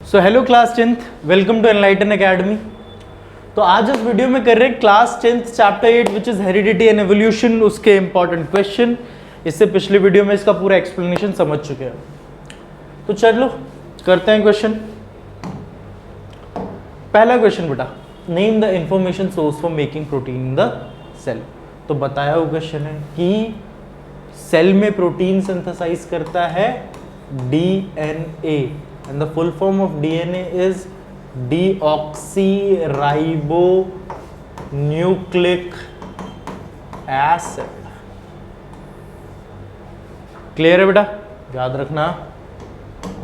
So hello class 10th, welcome to Enlighten Academy. तो आज इस वीडियो में कर रहे हैं class 10th chapter 8 which is heredity and evolution, उसके इंपॉर्टेंट क्वेश्चन। इससे पिछले वीडियो में इसका पूरा एक्सप्लेनेशन समझ चुके हैं। तो चलो करते हैं क्वेश्चन। पहला क्वेश्चन बेटा, name the information source for making protein in the cell. तो बताया हुआ क्वेश्चन है कि सेल में प्रोटीन सिंथेसाइज करता है DNA, and the full form of DNA is deoxyribonucleic acid। Clear है बेटा, याद रखना।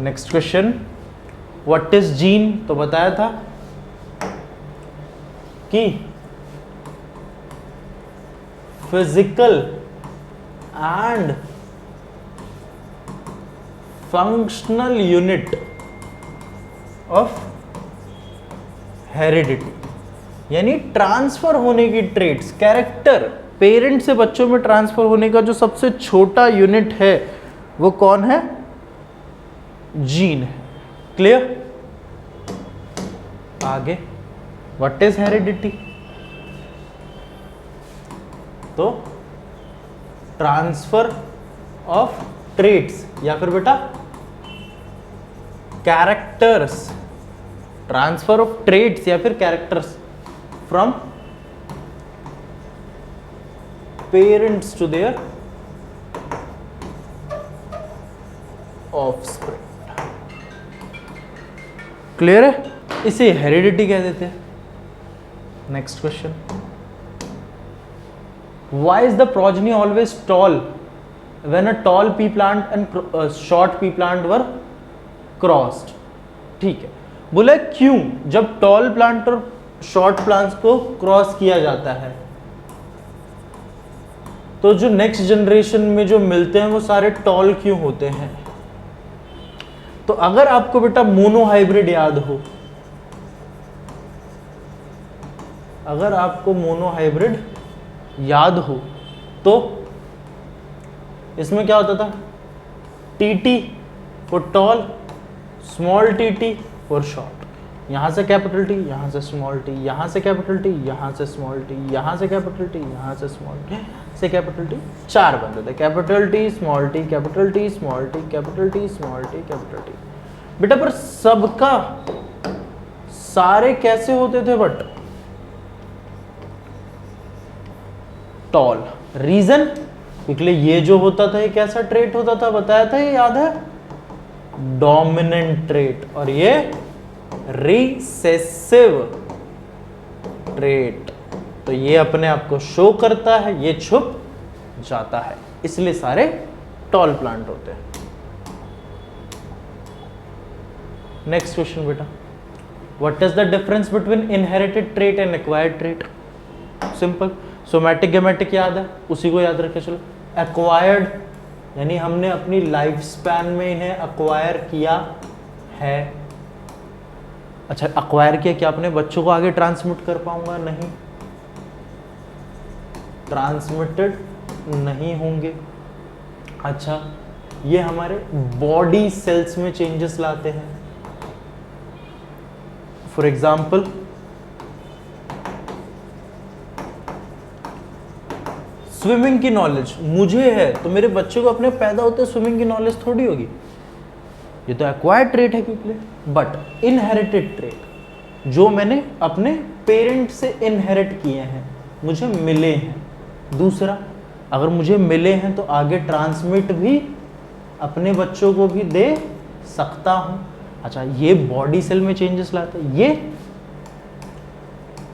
Next question, what is gene. तो बताया था कि physical and functional unit of heredity, यानी ट्रांसफर होने की ट्रेट्स, कैरेक्टर पेरेंट से बच्चों में ट्रांसफर होने का जो सबसे छोटा यूनिट है वो कौन है? जीन है। क्लियर? आगे, व्हाट इज हेरिडिटी। तो ट्रांसफर ऑफ ट्रेट्स या फिर बेटा कैरेक्टर्स, ट्रांसफर ऑफ ट्रेट्स या फिर characters from parents to their offspring. Clear है? इसे हेरिडिटी कह देते हैं। Next question, why is the progeny always tall when a tall pea plant and short pea plant were crossed. ठीक है, बोला क्यों जब टॉल प्लांट और शॉर्ट प्लांट्स को क्रॉस किया जाता है तो जो नेक्स्ट जनरेशन में जो मिलते हैं वो सारे टॉल क्यों होते हैं? तो अगर आपको बेटा मोनोहाइब्रिड याद हो, अगर आपको मोनोहाइब्रिड याद हो तो इसमें क्या होता था? TT for tall, small T for short. यहां से कैपिटल टी, यहां से स्मॉल टी, यहां से कैपिटल टी, यहां से स्मॉल टी, यहां से कैपिटल टी, यहां से स्मॉल टी से कैपिटल टी। चार बनते थे, capital T, small T, capital T, small T, capital T, small T, capital T. बेटा पर सबका सारे कैसे होते थे? But toll. रीजन, क्योंकि ये जो होता था ये कैसा ट्रेट होता था बताया था, ये याद है? डोमिनेंट ट्रेट, और ये रिसेसिव ट्रेट। तो ये अपने आप को शो करता है, ये छुप जाता है, इसलिए सारे टॉल प्लांट होते हैं। नेक्स्ट क्वेश्चन बेटा, what is the difference between inherited trait and acquired trait. Simple, somatic gametic याद है, उसी को याद रखे चलो। एक्वायर्ड यानी हमने अपनी लाइफ स्पैन में इन्हें अक्वायर किया है। अच्छा, अक्वायर किया, क्या अपने बच्चों को आगे ट्रांसमिट कर पाऊंगा? नहीं, ट्रांसमिटेड नहीं होंगे। अच्छा, ये हमारे बॉडी सेल्स में चेंजेस लाते हैं। फॉर एग्जाम्पल, स्विमिंग की नॉलेज मुझे है तो मेरे बच्चे को अपने पैदा होते स्विमिंग की नॉलेज थोड़ी होगी, ये तो एक्वायर्ड ट्रेट है क्योंकि। बट इनहेरिटेड ट्रेट जो मैंने अपने पेरेंट से इनहेरिट किए हैं, मुझे मिले हैं। दूसरा, अगर मुझे मिले हैं तो आगे ट्रांसमिट भी अपने बच्चों को भी दे सकता हूं। अच्छा, ये बॉडी सेल में चेंजेस लाते हैं। ये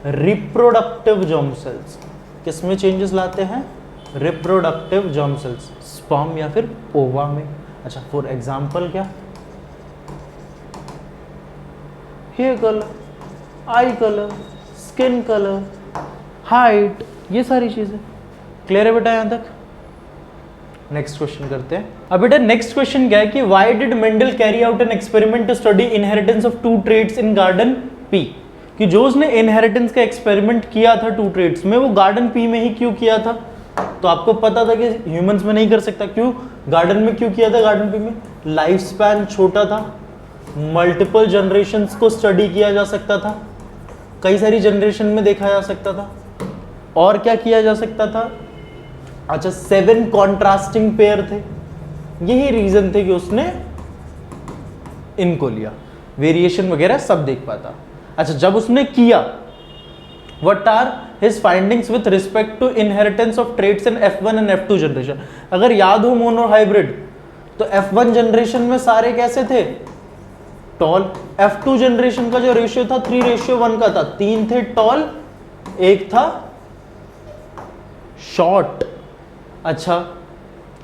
रिप्रोडक्टिव जर्म सेल्स किस में चेंजेस लाते हैं? रिप्रोडक्टिव जर्म सेल्स, स्पर्म या फिर ओवा में। अच्छा, फॉर एग्जाम्पल क्या? Hair colour, eye colour, skin colour, height, ये सारी चीजें। क्लियर है बेटा यहां तक? नेक्स्ट क्वेश्चन करते हैं। अब बेटा नेक्स्ट क्वेश्चन क्या है कि why did Mendel carry out an experiment to study inheritance of two traits in garden pea. कि जो उसने इनहेरिटेंस का एक्सपेरिमेंट किया था टू ट्रेट्स में, वो गार्डन पी में ही क्यों किया था? तो आपको पता था कि ह्यूमंस में नहीं कर सकता, क्यों? गार्डन में क्यों किया था? गार्डन पी में लाइफ स्पैन छोटा था, मल्टीपल जनरेशन्स को स्टडी किया जा सकता था, कई सारी जनरेशन में देखा जा सकता था। और क्या किया जा सकता था? अच्छा, 7 कॉन्ट्रास्टिंग पेयर थे, यही रीजन थे कि उसने इनको लिया, वेरिएशन वगैरह सब देख पाता। अच्छा, जब उसने किया, what are his findings with respect to inheritance of traits in F1 and F2 generation. अगर याद हो मोनो हाइब्रिड, तो F1 जनरेशन में सारे कैसे थे? टॉल। F2 जनरेशन का जो रेशियो था 3:1 का था, 3 थे टॉल, 1 था शॉर्ट। अच्छा,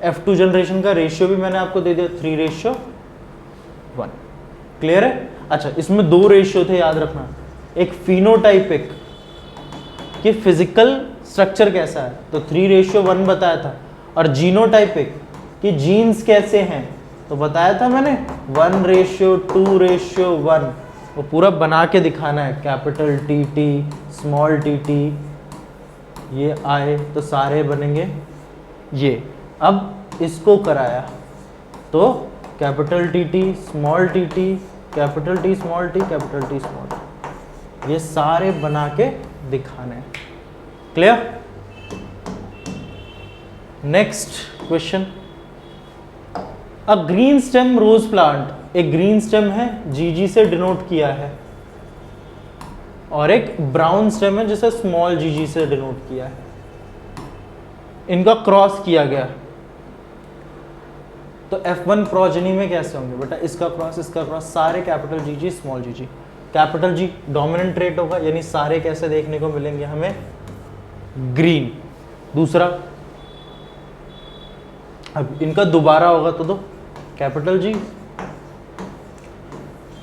F2 जनरेशन का रेशियो भी मैंने आपको दे दिया 3:1। क्लियर है? अच्छा, इसमें 2 रेशियो थे, याद रखना, एक फिनोटाइपिक कि फिजिकल स्ट्रक्चर कैसा है, तो 3:1 बताया था, और जीनोटाइपिक कि जीन्स कैसे हैं, तो बताया था मैंने 1:2:1। वो पूरा बना के दिखाना है, capital T T, small T T, ये आए तो सारे बनेंगे ये। अब इसको कराया तो capital T T, small T T, capital T small T, capital T small T, ये सारे बना के दिखाने हैं। क्लियर? नेक्स्ट क्वेश्चन, अ ग्रीन स्टेम रोज प्लांट, एक ग्रीन स्टेम है, जीजी से डिनोट किया है, और एक ब्राउन स्टेम है जिसे स्मॉल जीजी से डिनोट किया है। इनका क्रॉस किया गया, तो F1 प्रोजेनी में कैसे होंगे बेटा? इसका क्रॉस, सारे कैपिटल जीजी, स्मॉल जीजी। कैपिटल जी डोमिनेंट ट्रेट होगा, यानी सारे कैसे देखने को मिलेंगे हमें? ग्रीन। दूसरा, अब इनका दोबारा होगा तो दो कैपिटल जी,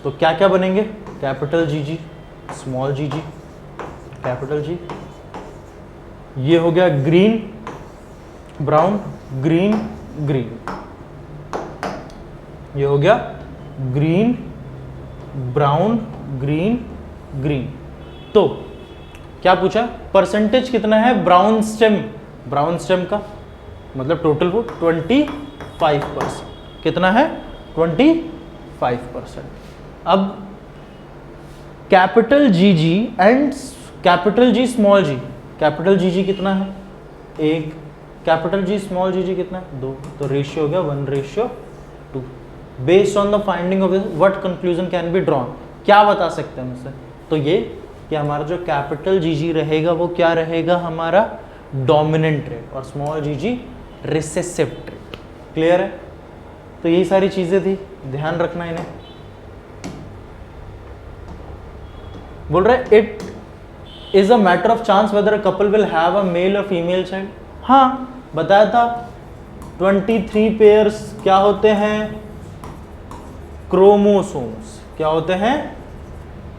तो क्या क्या बनेंगे? कैपिटल जीजी, स्मॉल जीजी, कैपिटल जी। ये हो गया ग्रीन, ब्राउन, ग्रीन, ग्रीन। ये हो गया ग्रीन, ब्राउन, ग्रीन, ग्रीन। तो क्या पूछा? परसेंटेज कितना है ब्राउन स्टेम का, मतलब टोटल वो 25%। कितना है? 25%। अब capital G G and capital G small G, capital G G कितना है? 1, कैपिटल जी स्मॉल जी जी कितना है? 2, तो रेशियो हो गया 1:2। Based on the finding of what conclusion can be drawn, क्या बता सकते हैं उससे? तो ये कि हमारा जो कैपिटल जी जी रहेगा वो क्या रहेगा? हमारा डोमिनेंट ट्रेट, और स्मॉल जी जी रिसेसिव ट्रेट। क्लियर है? तो यही सारी चीजें थी, ध्यान रखना इन्हें। बोल रहे it is a matter of chance whether a couple will have a male और फीमेल चाइल्ड। हाँ, बताया था 23 पेयर्स क्या होते हैं? क्रोमोसोम्स। क्या होते हैं?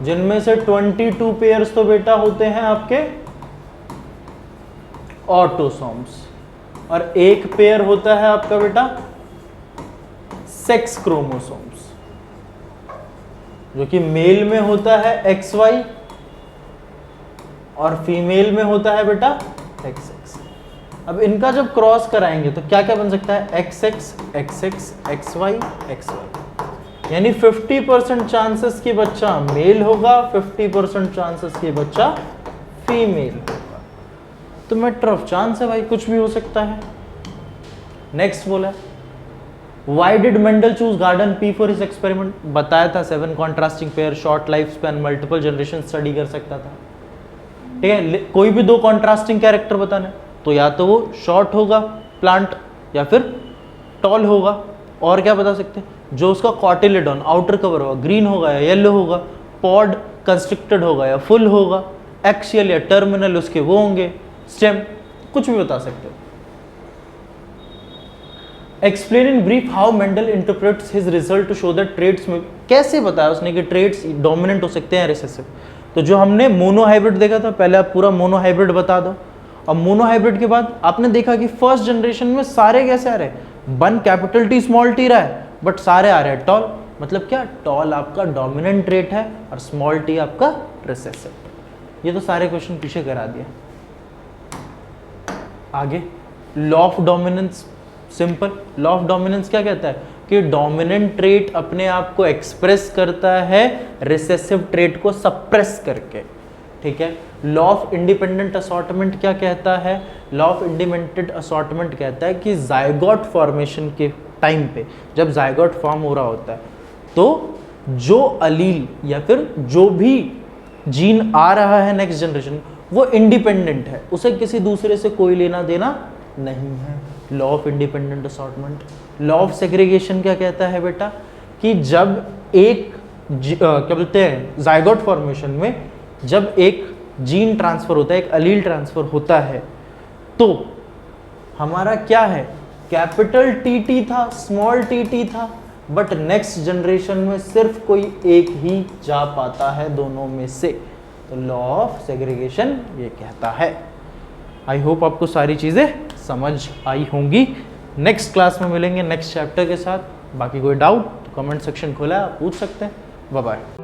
जिनमें से 22 पेयर्स तो बेटा होते हैं आपके ऑटोसोम्स, और एक पेयर होता है आपका बेटा सेक्स क्रोमोसोम्स, जो कि मेल में होता है XY और फीमेल में होता है बेटा XX। अब इनका जब क्रॉस कराएंगे तो क्या क्या बन सकता है? XX, XX, XY, XY। यानी 50% चांसेस कि बच्चा मेल होगा, 50% चांसेस कि बच्चा फीमेल होगा। तो मैटर ऑफ चांस है भाई, कुछ भी हो सकता है। नेक्स्ट बोला, why did Mendel choose garden pea for his experiment? बताया था 7 contrasting pair, short life span, multiple generation study कर सकता था। ठीक है, कोई भी 2 कॉन्ट्रास्टिंग कैरेक्टर बताना, तो या तो वो शॉर्ट होगा प्लांट या फिर टॉल होगा। और क्या बता सकते हैं? जो उसका कॉटिलेडॉन आउटर कवर होगा, ग्रीन होगा या येलो होगा, पॉड कंस्ट्रिक्टेड होगा या फुल होगा, एक्सियल या टर्मिनल उसके वो होंगे, स्टेम, कुछ भी बता सकते हो। Explain in brief how Mendel interprets his result to show that traits में, कैसे बताया उसने कि ट्रेट्स डोमिनेंट हो सकते हैं रिसेसिव? तो जो हमने मोनो हाइब्रिड देखा था, पहले आप पूरा मोनो हाइब्रिड बता दो, और मोनो हाइब्रिड के बाद आपने देखा कि फर्स्ट जनरेशन में सारे कैसे आ रहे हैं? 1 कैपिटल टी स्मॉल टी रहा है, बट सारे आ रहे हैं टॉल। मतलब क्या? टॉल आपका डोमिनेंट ट्रेट है और स्मॉल टी आपका रिसेसिव। ये तो सारे क्वेश्चन पीछे करा दिया। आगे law of dominance, simple. Law of dominance क्या कहता है? कि डोमिनेंट ट्रेट अपने आप को एक्सप्रेस करता है रिसेसिव ट्रेट को सप्रेस करके, ठीक है। लॉ ऑफ इंडिपेंडेंट असॉर्टमेंट क्या कहता है? लॉ ऑफ इंडिपेंडेंट असॉर्टमेंट कहता है कि जायगोट फॉर्मेशन के टाइम पे, जब जायगोट फॉर्म हो रहा होता है, तो जो अलील या फिर जो भी जीन आ रहा है नेक्स्ट जनरेशन, वो इंडिपेंडेंट है, उसे किसी दूसरे से कोई लेना देना नहीं है। Law of independent assortment. Law of segregation क्या कहता है बेटा? कि जब एक क्या बोलते हैं, जायगोट फॉर्मेशन में जब एक जीन ट्रांसफर होता है, एक अलील ट्रांसफर होता है, तो हमारा क्या है, कैपिटल टी था, स्मॉल टी था, बट नेक्स्ट जनरेशन में सिर्फ कोई एक ही जा पाता है दोनों में से। तो लॉ ऑफ सेग्रीगेशन ये कहता है। आई होप आपको सारी चीज़ें समझ आई होंगी। नेक्स्ट क्लास में मिलेंगे नेक्स्ट चैप्टर के साथ। बाकी कोई डाउट तो कमेंट सेक्शन खोला है, आप पूछ सकते हैं। Bye bye.